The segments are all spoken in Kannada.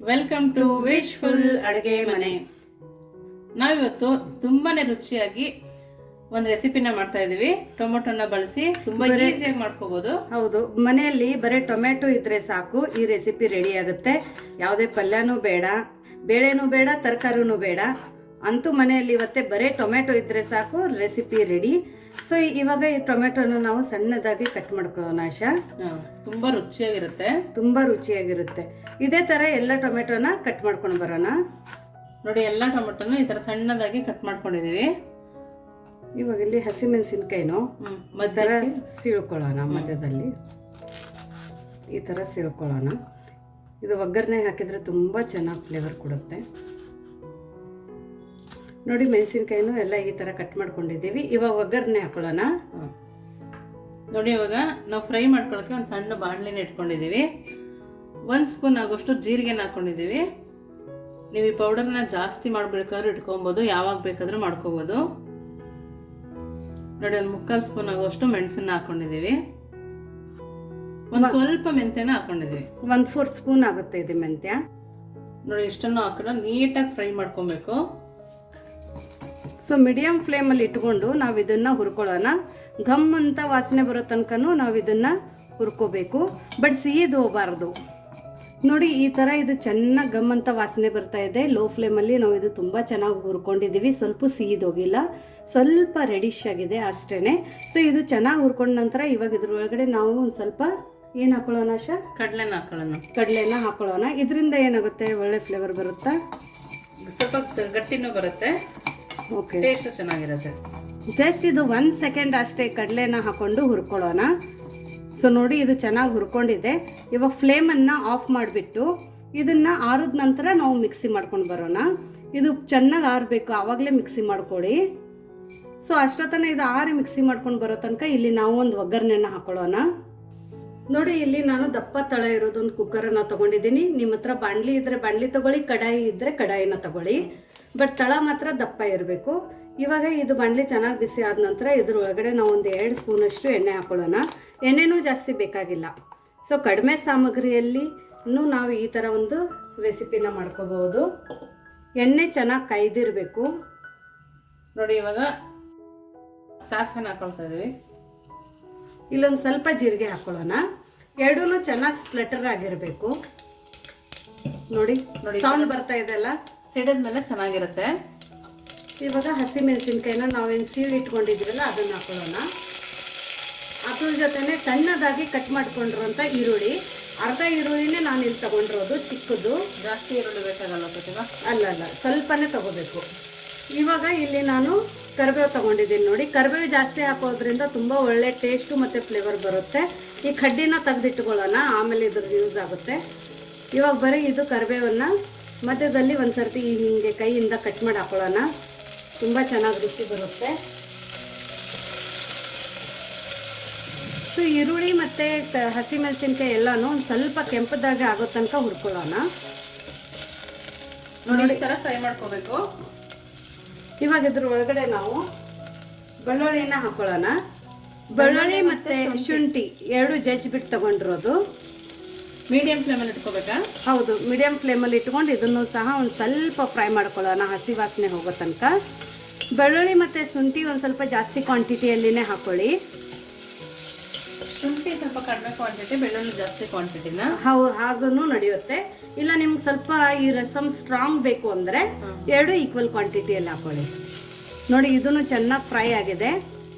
ವೆಲ್ಕಮ್ ಟು ವಿಶ್ಫುಲ್ ಅಡುಗೆ ಮನೆ. ನಾವಿವತ್ತು ತುಂಬಾನೇ ರುಚಿಯಾಗಿ ಒಂದು ರೆಸಿಪಿನ ಮಾಡ್ತಾ ಇದೀವಿ. ಟೊಮೊಟೊನ ಬಳಸಿ ತುಂಬಾ ಈಸಿಯಾಗಿ ಮಾಡ್ಕೋಬಹುದು. ಹೌದು, ಮನೆಯಲ್ಲಿ ಬರೀ ಟೊಮೆಟೊ ಇದ್ರೆ ಸಾಕು, ಈ ರೆಸಿಪಿ ರೆಡಿ ಆಗುತ್ತೆ. ಯಾವುದೇ ಪಲ್ಯನೂ ಬೇಡ, ಬೇಳೆನೂ ಬೇಡ, ತರಕಾರಿನೂ ಬೇಡ. ಅಂತೂ ಮನೆಯಲ್ಲಿ ಇವತ್ತೇ ಬರೀ ಟೊಮೆಟೊ ಇದ್ರೆ ಸಾಕು, ರೆಸಿಪಿ ರೆಡಿ. ಸೊ ಇವಾಗ ಈ ಟೊಮೆಟೊನ ನಾವು ಸಣ್ಣದಾಗಿ ಕಟ್ ಮಾಡ್ಕೊಳ್ಳೋಣ. ಆಶಾ, ತುಂಬಾ ರುಚಿಯಾಗಿರುತ್ತೆ. ಇದೇ ತರ ಎಲ್ಲ ಟೊಮೆಟೊನ ಕಟ್ ಮಾಡ್ಕೊಂಡು ಬರೋಣ. ನೋಡಿ, ಎಲ್ಲ ಟೊಮೆಟೊನ ಈ ತರ ಸಣ್ಣದಾಗಿ ಕಟ್ ಮಾಡ್ಕೊಂಡಿದೀವಿ. ಇವಾಗ ಇಲ್ಲಿ ಹಸಿಮೆಣಸಿನ್ಕಾಯಿನೂ ಈ ಥರ ಸೀಳ್ಕೊಳ್ಳೋಣ. ಮಧ್ಯದಲ್ಲಿ ಈ ಥರ ಸೀಳ್ಕೊಳ್ಳೋಣ. ಇದು ಒಗ್ಗರಣೆ ಹಾಕಿದರೆ ತುಂಬ ಚೆನ್ನಾಗಿ ಫ್ಲೇವರ್ ಕೊಡುತ್ತೆ. ನೋಡಿ, ಮೆಣಸಿನ್ಕಾಯಿನೂ ಎಲ್ಲ ಈ ಥರ ಕಟ್ ಮಾಡ್ಕೊಂಡಿದ್ದೀವಿ. ಇವಾಗ ಒಗ್ಗರಣೆ ಹಾಕೊಳ್ಳೋಣ. ನೋಡಿ, ಇವಾಗ ನಾವು ಫ್ರೈ ಮಾಡ್ಕೊಳ್ಳೋಕೆ ಒಂದು ಸಣ್ಣ ಬಾಣಲಿನ ಇಟ್ಕೊಂಡಿದ್ದೀವಿ. 1 ಸ್ಪೂನ್ ಆಗೋಷ್ಟು ಜೀರಿಗೆನ ಹಾಕೊಂಡಿದ್ದೀವಿ. ನೀವು ಈ ಪೌಡರ್ನ ಜಾಸ್ತಿ ಮಾಡಬೇಕಾದ್ರೂ ಇಟ್ಕೊಬೋದು, ಯಾವಾಗ ಬೇಕಾದ್ರೂ ಮಾಡ್ಕೋಬೋದು. ನೋಡಿ, ಒಂದು 3/4 ಸ್ಪೂನ್ ಆಗೋಷ್ಟು ಮೆಣಸನ್ನ ಹಾಕೊಂಡಿದ್ದೀವಿ. ಒಂದು ಸ್ವಲ್ಪ ಮೆಂತ್ಯನ ಹಾಕೊಂಡಿದ್ದೀವಿ. 1/4 ಸ್ಪೂನ್ ಆಗುತ್ತೆ ಇದು ಮೆಂತ್ಯ. ನೋಡಿ, ಇಷ್ಟನ್ನು ಹಾಕೊಂಡು ನೀಟಾಗಿ ಫ್ರೈ ಮಾಡ್ಕೊಬೇಕು. ಸೊ ಮೀಡಿಯಂ ಫ್ಲೇಮಲ್ಲಿ ಇಟ್ಕೊಂಡು ನಾವು ಇದನ್ನು ಹುರ್ಕೊಳ್ಳೋಣ. ಘಮ್ ಅಂತ ವಾಸನೆ ಬರೋ ತನಕನೂ ನಾವು ಇದನ್ನು ಹುರ್ಕೋಬೇಕು. ಬಟ್ ಸಿಹಿದು ಹೋಗಬಾರ್ದು. ನೋಡಿ, ಈ ಥರ ಇದು ಚೆನ್ನಾಗಿ ಗಮ್ ಅಂತ ವಾಸನೆ ಬರ್ತಾ ಇದೆ. ಲೋ ಫ್ಲೇಮಲ್ಲಿ ನಾವು ಇದು ತುಂಬ ಚೆನ್ನಾಗಿ ಹುರ್ಕೊಂಡಿದ್ದೀವಿ. ಸ್ವಲ್ಪ ಸಿಹಿದೋಗಿಲ್ಲ, ಸ್ವಲ್ಪ ರೆಡಿಶ್ ಆಗಿದೆ ಅಷ್ಟೇ. ಸೊ ಇದು ಚೆನ್ನಾಗಿ ಹುರ್ಕೊಂಡ ನಂತರ ಇವಾಗ ಇದ್ರೊಳಗಡೆ ನಾವು ಒಂದು ಸ್ವಲ್ಪ ಏನು ಹಾಕೊಳ್ಳೋಣ ಆಶಾ? ಕಡಲೆನ ಹಾಕೊಳ್ಳೋಣ. ಇದರಿಂದ ಏನಾಗುತ್ತೆ, ಒಳ್ಳೆ ಫ್ಲೇವರ್ ಬರುತ್ತಾ, ಸ್ವಲ್ಪ ಗಟ್ಟಿನೂ ಬರುತ್ತೆ. ಓಕೆ, ಟೇಸ್ಟ್ ಚೆನ್ನಾಗಿರುತ್ತೆ. ಜಸ್ಟ್ ಇದು 1 ಸೆಕೆಂಡ್ ಅಷ್ಟೇ ಕಡಲೆನ ಹಾಕೊಂಡು ಹುರ್ಕೊಳ್ಳೋಣ. ಸೊ ನೋಡಿ, ಇದು ಚೆನ್ನಾಗಿ ಹುರ್ಕೊಂಡಿದೆ. ಇವಾಗ ಫ್ಲೇಮನ್ನು ಆಫ್ ಮಾಡಿಬಿಟ್ಟು ಇದನ್ನು ಆರಿದ ನಂತರ ನಾವು ಮಿಕ್ಸಿ ಮಾಡ್ಕೊಂಡು ಬರೋಣ. ಇದು ಚೆನ್ನಾಗಿ ಆರಬೇಕು, ಆವಾಗಲೇ ಮಿಕ್ಸಿ ಮಾಡ್ಕೊಳ್ಳಿ. ಸೊ ಅಷ್ಟೊತ್ತನ ಇದು ಆರಿ ಮಿಕ್ಸಿ ಮಾಡ್ಕೊಂಡು ಬರೋ ತನಕ ಇಲ್ಲಿ ನಾವು ಒಂದು ಒಗ್ಗರಣೆನ ಹಾಕೊಳ್ಳೋಣ. ನೋಡಿ, ಇಲ್ಲಿ ನಾನು ದಪ್ಪ ತಳ ಇರೋದೊಂದು ಕುಕ್ಕರನ್ನು ತೊಗೊಂಡಿದ್ದೀನಿ. ನಿಮ್ಮ ಹತ್ರ ಬಾಣಲಿ ಇದ್ದರೆ ಬಾಣಲಿ ತೊಗೊಳ್ಳಿ, ಕಡಾಯಿ ಇದ್ದರೆ ಕಡಾಯಿನ ತೊಗೊಳ್ಳಿ. ಬಟ್ ತಳ ಮಾತ್ರ ದಪ್ಪ ಇರಬೇಕು. ಇವಾಗ ಇದು ಬಾಣಲಿ ಚೆನ್ನಾಗಿ ಬಿಸಿ ಆದ ನಂತರ ಇದ್ರೊಳಗಡೆ ನಾವು ಒಂದು 2 ಸ್ಪೂನಷ್ಟು ಎಣ್ಣೆ ಹಾಕೊಳ್ಳೋಣ. ಎಣ್ಣೆನೂ ಜಾಸ್ತಿ ಬೇಕಾಗಿಲ್ಲ. ಸೊ ಕಡಿಮೆ ಸಾಮಗ್ರಿಯಲ್ಲಿ ನಾವು ಈ ಥರ ಒಂದು ರೆಸಿಪಿನ ಮಾಡ್ಕೋಬಹುದು. ಎಣ್ಣೆ ಚೆನ್ನಾಗಿ ಕಾಯ್ದಿರಬೇಕು. ನೋಡಿ, ಇವಾಗ ಸಾಸಿವೆನ ಹಾಕೊಳ್ತಾ ಇದೀವಿ. ಇಲ್ಲೊಂದು ಸ್ವಲ್ಪ ಜೀರಿಗೆ ಹಾಕೊಳ್ಳೋಣ. ಎರಡೂ ಚೆನ್ನಾಗಿ ಸ್ಪ್ಲೆಟರ್ ಆಗಿರಬೇಕು. ನೋಡಿ, ಸೌಂಡ್ ಬರ್ತಾ ಇದೆಲ್ಲ, ಸಿಡಿದ್ಮೇಲೆ ಚೆನ್ನಾಗಿರುತ್ತೆ. ಇವಾಗ ಹಸಿಮೆಣಸಿನ್ಕಾಯಿನ ನಾವೇನು ಸೀಳು ಇಟ್ಕೊಂಡಿದ್ದೀವಲ್ಲ ಅದನ್ನು ಹಾಕೊಳ್ಳೋಣ. ಅದ್ರ ಜೊತೆನೆ ಸಣ್ಣದಾಗಿ ಕಟ್ ಮಾಡ್ಕೊಂಡಿರುವಂಥ ಈರುಳ್ಳಿ, ಅರ್ಧ ಈರುಳ್ಳಿನೇ ನಾನು ಇಲ್ಲಿ ತಗೊಂಡಿರೋದು, ಚಿಕ್ಕದು. ಜಾಸ್ತಿ ಈರುಳ್ಳಿ ಬೇಕಾಗಲ್ಲ ಪ್ರತಿಭಾ? ಅಲ್ಲ, ಸ್ವಲ್ಪನೇ ತಗೋಬೇಕು. ಇವಾಗ ಇಲ್ಲಿ ನಾನು ಕರಿಬೇವು ತಗೊಂಡಿದ್ದೀನಿ. ನೋಡಿ, ಕರಿಬೇವು ಜಾಸ್ತಿ ಹಾಕೋದ್ರಿಂದ ತುಂಬ ಒಳ್ಳೆ ಟೇಸ್ಟು ಮತ್ತು ಫ್ಲೇವರ್ ಬರುತ್ತೆ. ಈ ಕಡ್ಡಿನ ತೆಗೆದಿಟ್ಕೊಳ್ಳೋಣ, ಆಮೇಲೆ ಇದ್ರದ್ದು ಯೂಸ್ ಆಗುತ್ತೆ. ಇವಾಗ ಬರೀ ಇದು ಕರಿಬೇವನ್ನು ಮಧ್ಯದಲ್ಲಿ ಒಂದು ಸರ್ತಿ ಹಿಂಗೆ ಕೈಯಿಂದ ಕಟ್ ಮಾಡಿ ಹಾಕೊಳ್ಳೋಣ. ತುಂಬ ಚೆನ್ನಾಗಿ ರುಚಿ ಬರುತ್ತೆ. ಸೊ ಈರುಳ್ಳಿ ಮತ್ತು ಹಸಿಮೆಣಸಿನ್ಕಾಯಿ ಎಲ್ಲನೂ ಒಂದು ಸ್ವಲ್ಪ ಕೆಂಪದಾಗಿ ಆಗೋ ತನಕ ಹುರ್ಕೊಳ್ಳೋಣ. ನೋಡಿ, ಈ ಥರ ಫ್ರೈ ಮಾಡ್ಕೋಬೇಕು. ಇವಾಗ ಇದ್ರ ಒಳಗಡೆ ನಾವು ಬೆಳ್ಳುಳ್ಳಿನ ಹಾಕೊಳ್ಳೋಣ. ಬೆಳ್ಳುಳ್ಳಿ ಮತ್ತು ಶುಂಠಿ 2 ಜಜ್ಜಿಬಿಟ್ಟು ತಗೊಂಡಿರೋದು. ಮೀಡಿಯಂ ಫ್ಲೇಮಲ್ಲಿ ಇಟ್ಕೋಬೇಕಾ? ಹೌದು, ಮೀಡಿಯಂ ಫ್ಲೇಮಲ್ಲಿ ಇಟ್ಕೊಂಡು ಇದನ್ನು ಸಹ ಒಂದು ಸ್ವಲ್ಪ ಫ್ರೈ ಮಾಡ್ಕೊಳ್ಳೋಣ, ಹಸಿ ವಾಸನೆ ಹೋಗೋ ತನಕ. ಬೆಳ್ಳುಳ್ಳಿ ಮತ್ತು ಶುಂಠಿ ಒಂದು ಸ್ವಲ್ಪ ಜಾಸ್ತಿ ಕ್ವಾಂಟಿಟಿಯಲ್ಲಿನೇ ಹಾಕೊಳ್ಳಿ. ಶುಂಠಿ ಸ್ವಲ್ಪ ಕಡಿಮೆ ಕ್ವಾಂಟಿಟಿ, ಬೆಳ್ಳುಳ್ಳಿ ಜಾಸ್ತಿ ಕ್ವಾಂಟಿಟಿನ ಹಾಗೂ ನಡೆಯುತ್ತೆ. ಇಲ್ಲ ನಿಮ್ಗೆ ಸ್ವಲ್ಪ ಈ ರಸಮ್ ಸ್ಟ್ರಾಂಗ್ ಬೇಕು ಅಂದರೆ 2 ಈಕ್ವಲ್ ಕ್ವಾಂಟಿಟಿಯಲ್ಲಿ ಹಾಕೊಳ್ಳಿ. ನೋಡಿ, ಇದನ್ನು ಚೆನ್ನಾಗಿ ಫ್ರೈ ಆಗಿದೆ.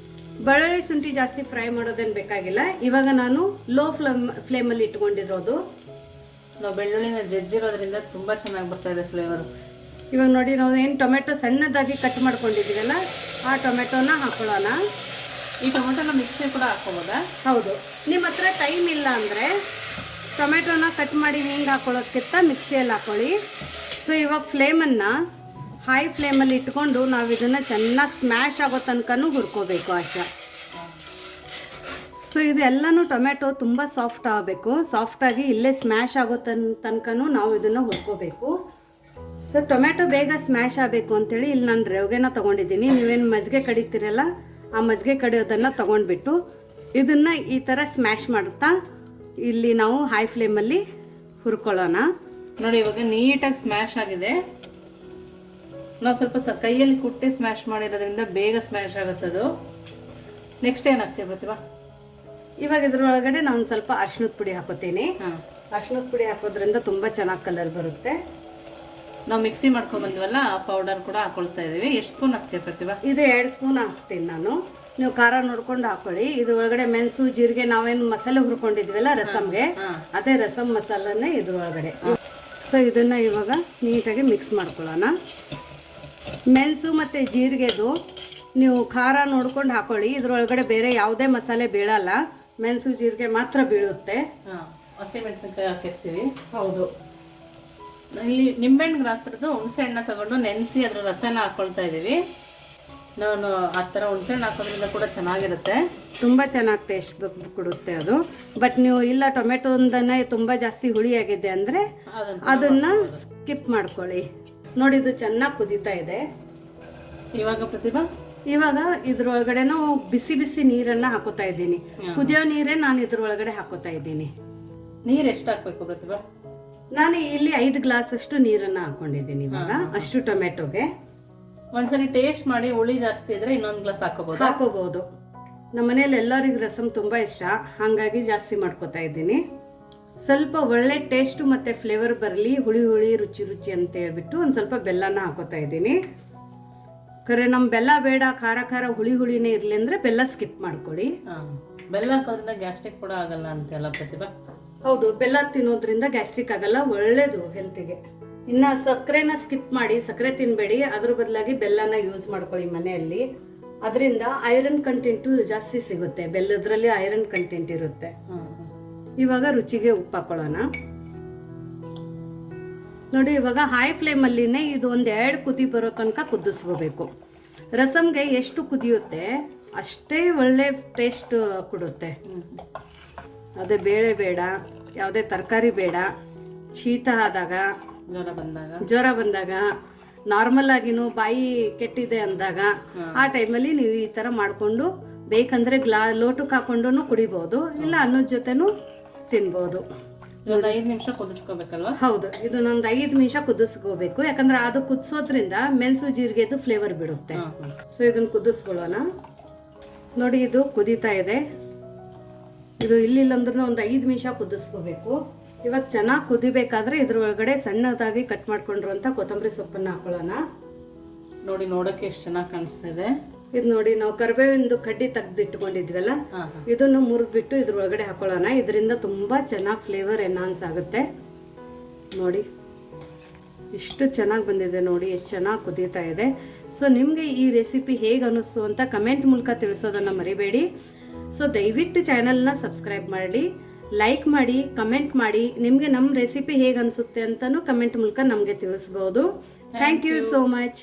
ಬೆಳ್ಳುಳ್ಳಿ ಶುಂಠಿ ಜಾಸ್ತಿ ಫ್ರೈ ಮಾಡೋದೇನು ಬೇಕಾಗಿಲ್ಲ. ಇವಾಗ ನಾನು ಲೋ ಫ್ಲೇಮಲ್ಲಿ ಇಟ್ಕೊಂಡಿರೋದು. ನಾವು ಬೆಳ್ಳುಳ್ಳಿನ ಜಜ್ಜಿರೋದ್ರಿಂದ ತುಂಬ ಚೆನ್ನಾಗಿ ಬರ್ತಾ ಇದೆ ಫ್ಲೇವರು. ಇವಾಗ ನೋಡಿ, ನಾವು ಏನು ಟೊಮೆಟೊ ಸಣ್ಣದಾಗಿ ಕಟ್ ಮಾಡ್ಕೊಂಡಿದ್ದೀವಲ್ಲ ಆ ಟೊಮೆಟೊನ ಹಾಕೊಳ್ಳೋಣ. ಈ ಟೊಮೆಟೊನ ಮಿಕ್ಸಿ ಕೂಡ ಹಾಕ್ಕೋಬೋದಾ? ಹೌದು, ನಿಮ್ಮ ಹತ್ರ ಟೈಮ್ ಇಲ್ಲ ಅಂದರೆ ಟೊಮೆಟೊನ ಕಟ್ ಮಾಡಿ ಹಿಂಗೆ ಹಾಕೊಳ್ಳೋದಕ್ಕಿಂತ ಮಿಕ್ಸಿಯಲ್ಲಿ ಹಾಕೊಳ್ಳಿ. ಸೊ ಇವಾಗ ಫ್ಲೇಮನ್ನು ಹೈ ಫ್ಲೇಮಲ್ಲಿ ಇಟ್ಕೊಂಡು ನಾವು ಇದನ್ನು ಚೆನ್ನಾಗಿ ಸ್ಮ್ಯಾಶ್ ಆಗೋ ತನಕನೂ ಹುರ್ಕೋಬೇಕು ಆಶಾ. ಸೊ ಇದೆಲ್ಲನೂ ಟೊಮೆಟೊ ತುಂಬ ಸಾಫ್ಟ್ ಆಗಬೇಕು. ಸಾಫ್ಟಾಗಿ ಇಲ್ಲೇ ಸ್ಮ್ಯಾಶ್ ಆಗೋ ತನಕನೂ ನಾವು ಇದನ್ನು ಹುರ್ಕೋಬೇಕು. ಸೊ ಟೊಮೆಟೊ ಬೇಗ ಸ್ಮ್ಯಾಶ್ ಆಗಬೇಕು ಅಂತೇಳಿ ಇಲ್ಲಿ ನಾನು ರವೆನ ತೊಗೊಂಡಿದ್ದೀನಿ. ನೀವೇನು ಮಜ್ಜಿಗೆ ಕಡಿತೀರಲ್ಲ ಆ ಮಜ್ಜಿಗೆ ಕಡಿಯೋದನ್ನು ತೊಗೊಂಡ್ಬಿಟ್ಟು ಇದನ್ನು ಈ ಥರ ಸ್ಮ್ಯಾಶ್ ಮಾಡುತ್ತಾ ಇಲ್ಲಿ ನಾವು ಹೈ ಫ್ಲೇಮಲ್ಲಿ ಹುರ್ಕೊಳ್ಳೋಣ. ನೋಡಿ ಇವಾಗ ನೀಟಾಗಿ ಸ್ಮ್ಯಾಶ್ ಆಗಿದೆ. ನಾವು ಸ್ವಲ್ಪ ಕೈಯಲ್ಲಿ ಕುಟ್ಟಿ ಸ್ಮ್ಯಾಶ್ ಮಾಡಿರೋದ್ರಿಂದ ಬೇಗ ಸ್ಮ್ಯಾಶ್ ಆಗುತ್ತದು. ನೆಕ್ಸ್ಟ್ ಏನಾಗ್ತೀವಿ ಪ್ರತಿಭಾ? ಇವಾಗ ಇದ್ರೊಳಗಡೆ ನಾನು ಸ್ವಲ್ಪ ಅರಿಶಿಣದ ಪುಡಿ ಹಾಕೋತೀನಿ. ಅರಿಶಿಣದ ಪುಡಿ ಹಾಕೋದ್ರಿಂದ ತುಂಬ ಚೆನ್ನಾಗಿ ಕಲರ್ ಬರುತ್ತೆ. ನಾವು ಮಿಕ್ಸಿ ಮಾಡ್ಕೊಂಡು ಬಂದ್ವಲ್ಲ ಆ ಪೌಡರ್ ಕೂಡ ಹಾಕೊಳ್ತಾ ಇದೀವಿ. ಎಷ್ಟು ಸ್ಪೂನ್ ಹಾಕ್ತೀವಿ ಪ್ರತಿಭಾ? ಇದು 2 ಸ್ಪೂನ್ ಹಾಕ್ತೀನಿ ನಾನು. ನೀವು ಖಾರ ನೋಡ್ಕೊಂಡು ಹಾಕೊಳ್ಳಿ. ಇದ್ರೊಳಗಡೆ ಮೆಣಸು ಜೀರಿಗೆ ನಾವೇನು ಮಸಾಲೆ ಹುರ್ಕೊಂಡಿದ್ವಲ್ಲ ರಸಮ್ಗೆ, ಅದೇ ರಸಮ್ ಮಸಾಲನೇ ಇದ್ರೊಳಗಡೆ. ಸೊ ಇದನ್ನು ಇವಾಗ ನೀಟಾಗಿ ಮಿಕ್ಸ್ ಮಾಡ್ಕೊಳ್ಳೋಣ. ಮೆಣಸು ಮತ್ತು ಜೀರಿಗೆದು ನೀವು ಖಾರ ನೋಡ್ಕೊಂಡು ಹಾಕೊಳ್ಳಿ. ಇದ್ರೊಳಗಡೆ ಬೇರೆ ಯಾವುದೇ ಮಸಾಲೆ ಬೀಳಲ್ಲ, ಮೆಣಸು ಜೀರಿಗೆ ಮಾತ್ರ ಬೀಳುತ್ತೆ. ಹಸಿ ಮೆಣಸಿನ್ಕಾಯಿ ಹಾಕಿರ್ತೀವಿ. ಹೌದು. ಇಲ್ಲಿ ನಿಂಬೆಹಣ್ಣು ಗಾತ್ರದ್ದು ಹುಣಸೆ ಹಣ್ಣು ತಗೊಂಡು ನೆನೆಸಿ ಅದ್ರ ರಸನ ಹಾಕ್ಕೊಳ್ತಾ ಇದ್ದೀವಿ. ನಾನು ಆ ಥರ ಹುಣಸೆ ಹಣ್ಣು ಹಾಕೋದ್ರಿಂದ ಕೂಡ ಚೆನ್ನಾಗಿರುತ್ತೆ, ತುಂಬ ಚೆನ್ನಾಗಿ ಟೇಸ್ಟ್ ಕೊಡುತ್ತೆ ಅದು. ಬಟ್ ನೀವು ಇಲ್ಲ ಟೊಮೆಟೊಂದನೇ ತುಂಬ ಜಾಸ್ತಿ ಹುಳಿಯಾಗಿದೆ ಅಂದರೆ ಅದನ್ನು ಸ್ಕಿಪ್ ಮಾಡ್ಕೊಳ್ಳಿ. ನೋಡಿ ಇದು ಚೆನ್ನಾಗಿ ಕುದೀತಾ ಇದೆ. ಇವಾಗ ಪ್ರತಿಭಾ ಇವಾಗ ಇದ್ರೊಳಗಡೆ ನಾವು ಬಿಸಿ ಬಿಸಿ ನೀರನ್ನು ಹಾಕೋತಾ ಇದ್ದೀನಿ. ಕುದಿಯೋ ನೀರೇ ನಾನು ಇದ್ರೊಳಗಡೆ ಹಾಕೋತಾ ಇದ್ದೀನಿ. ನೀರು ಎಷ್ಟು ಹಾಕಬೇಕು ಪ್ರತಿಭಾ? ನಾನು ಇಲ್ಲಿ 5 ಗ್ಲಾಸ್ ಅಷ್ಟು ನೀರನ್ನು ಹಾಕೊಂಡಿದ್ದೀನಿ ಇವಾಗ, ಅಷ್ಟು ಟೊಮೆಟೊಗೆ. ಒಂದ್ಸರಿ ಟೇಸ್ಟ್ ಮಾಡಿ ಹುಳಿ ಜಾಸ್ತಿ ಇದ್ರೆ ಇನ್ನೊಂದು ಗ್ಲಾಸ್ ಹಾಕೋಬಹುದು. ನಮ್ಮ ಮನೇಲಿ ಎಲ್ಲರಿಗೂ ರಸಮ್ ತುಂಬ ಇಷ್ಟ, ಹಾಗಾಗಿ ಜಾಸ್ತಿ ಮಾಡ್ಕೋತಾ ಇದ್ದೀನಿ. ಸ್ವಲ್ಪ ಒಳ್ಳೆ ಟೇಸ್ಟು ಮತ್ತು ಫ್ಲೇವರ್ ಬರಲಿ, ಹುಳಿ ಹುಳಿ ರುಚಿ ರುಚಿ ಅಂತ ಹೇಳ್ಬಿಟ್ಟು ಒಂದು ಸ್ವಲ್ಪ ಬೆಲ್ಲನ ಹಾಕೋತಾ ಇದ್ದೀನಿ. ಕರೆ ನಮ್ಮ ಬೆಲ್ಲ ಬೇಡ, ಖಾರ ಖಾರ ಹುಳಿ ಹುಳಿನೇ ಇರಲಿ ಅಂದರೆ ಬೆಲ್ಲ ಸ್ಕಿಪ್ ಮಾಡ್ಕೊಳ್ಳಿ. ಬೆಲ್ಲ ಹಾಕೋದ್ರಿಂದ ಗ್ಯಾಸ್ಟ್ರಿಕ್ ಕೂಡ ಆಗಲ್ಲ ಅಂತೆಲ್ಲ ಪ್ರತಿಭಾ? ಹೌದು, ಬೆಲ್ಲ ತಿನ್ನೋದ್ರಿಂದ ಗ್ಯಾಸ್ಟ್ರಿಕ್ ಆಗಲ್ಲ, ಒಳ್ಳೇದು ಹೆಲ್ತಿಗೆ. ಇನ್ನು ಸಕ್ಕರೆನ ಸ್ಕಿಪ್ ಮಾಡಿ, ಸಕ್ಕರೆ ತಿನ್ನಬೇಡಿ, ಅದ್ರ ಬದಲಾಗಿ ಬೆಲ್ಲನ ಯೂಸ್ ಮಾಡ್ಕೊಳ್ಳಿ ಮನೆಯಲ್ಲಿ. ಅದರಿಂದ ಐರನ್ ಕಂಟೆಂಟು ಜಾಸ್ತಿ ಸಿಗುತ್ತೆ, ಬೆಲ್ಲದ್ರಲ್ಲಿ ಐರನ್ ಕಂಟೆಂಟ್ ಇರುತ್ತೆ. ಇವಾಗ ರುಚಿಗೆ ಉಪ್ಪು ಹಾಕೊಳ್ಳೋಣ. ನೋಡಿ ಇವಾಗ ಹೈ ಫ್ಲೇಮಲ್ಲಿನೇ ಇದು 1-2 ಕುದಿ ಬರೋ ತನಕ ಕುದಿಸ್ಕೋಬೇಕು. ರಸಮ್ಗೆ ಎಷ್ಟು ಕುದಿಯುತ್ತೆ ಅಷ್ಟೇ ಒಳ್ಳೆ ಟೇಸ್ಟ್ ಕೊಡುತ್ತೆ. ಅದೇ ಬೇಳೆ ಬೇಡ, ಯಾವುದೇ ತರಕಾರಿ ಬೇಡ, ಶೀತ ಆದಾಗ, ಜ್ವರ ಬಂದಾಗ, ನಾರ್ಮಲ್ ಆಗಿನೂ ಬಾಯಿ ಕೆಟ್ಟಿದೆ ಅಂದಾಗ ಆ ಟೈಮಲ್ಲಿ ನೀವು ಈ ಥರ ಮಾಡಿಕೊಂಡು ಬೇಕಂದರೆ ಲೋಟಕ್ಕೆ ಹಾಕೊಂಡು ಕುಡಿಬೋದು, ಇಲ್ಲ ಅನ್ನೋದ್ ಜೊತೆನೂ ತಿನ್ಬೋದು. 5 ನಿಮಿಷ ಕುದಿಸ್ಕೋಬೇಕಲ್ವಾ? ಹೌದು, ಇದನ್ನೊಂದು 5 ನಿಮಿಷ ಕುದಿಸ್ಕೋಬೇಕು. ಯಾಕಂದ್ರೆ ಅದು ಕುದಿಸೋದ್ರಿಂದ ಮೆಣಸು ಜೀರಿಗೆದು ಫ್ಲೇವರ್ ಬಿಡುತ್ತೆ. ಸೊ ಇದನ್ನು ಕುದಿಸ್ಕೊಳ್ಳೋಣ. ನೋಡಿ ಇದು ಕುದೀತಾ ಇದೆ. ಇದು ಇಲ್ಲಿಲ್ಲಂದ್ರೂ ಒಂದು 5 ನಿಮಿಷ ಕುದಿಸ್ಕೋಬೇಕು. ಇವಾಗ ಚೆನ್ನಾಗಿ ಕುದಿಬೇಕಾದ್ರೆ ಇದ್ರೊಳಗಡೆ ಸಣ್ಣದಾಗಿ ಕಟ್ ಮಾಡ್ಕೊಂಡಿರುವಂಥ ಕೊತ್ತಂಬರಿ ಸೊಪ್ಪನ್ನು ಹಾಕೊಳ್ಳೋಣ. ನೋಡಿ ನೋಡೋಕ್ಕೆ ಎಷ್ಟು ಚೆನ್ನಾಗಿ ಕಾಣಿಸ್ತಾ ಇದೆ. ಇದು ನೋಡಿ ನಾವು ಕರಿಬೇವಿಂದು ಕಡ್ಡಿ ತೆಗೆದಿಟ್ಕೊಂಡಿದ್ವಲ್ಲ, ಇದನ್ನು ಮುರಿದ್ಬಿಟ್ಟು ಇದ್ರೊಳಗಡೆ ಹಾಕೊಳ್ಳೋಣ. ಇದರಿಂದ ತುಂಬ ಚೆನ್ನಾಗಿ ಫ್ಲೇವರ್ ಎನ್ಹಾನ್ಸ್ ಆಗುತ್ತೆ. ನೋಡಿ ಎಷ್ಟು ಚೆನ್ನಾಗಿ ಬಂದಿದೆ, ನೋಡಿ ಎಷ್ಟು ಚೆನ್ನಾಗಿ ಕುದೀತಾ ಇದೆ. ಸೊ ನಿಮಗೆ ಈ ರೆಸಿಪಿ ಹೇಗೆ ಅನ್ನಿಸ್ತು ಅಂತ ಕಮೆಂಟ್ ಮೂಲಕ ತಿಳಿಸೋದನ್ನು ಮರಿಬೇಡಿ. ಸೊ ದಯವಿಟ್ಟು ಚಾನಲ್ನ ಸಬ್ಸ್ಕ್ರೈಬ್ ಮಾಡಿ, ಲೈಕ್ ಮಾಡಿ, ಕಮೆಂಟ್ ಮಾಡಿ. ನಿಮಗೆ ನಮ್ಮ ರೆಸಿಪಿ ಹೇಗೆ ಅನಿಸುತ್ತೆ ಅಂತಲೂ ಕಮೆಂಟ್ ಮೂಲಕ ನಮಗೆ ತಿಳಿಸ್ಬೋದು. Thank you so much.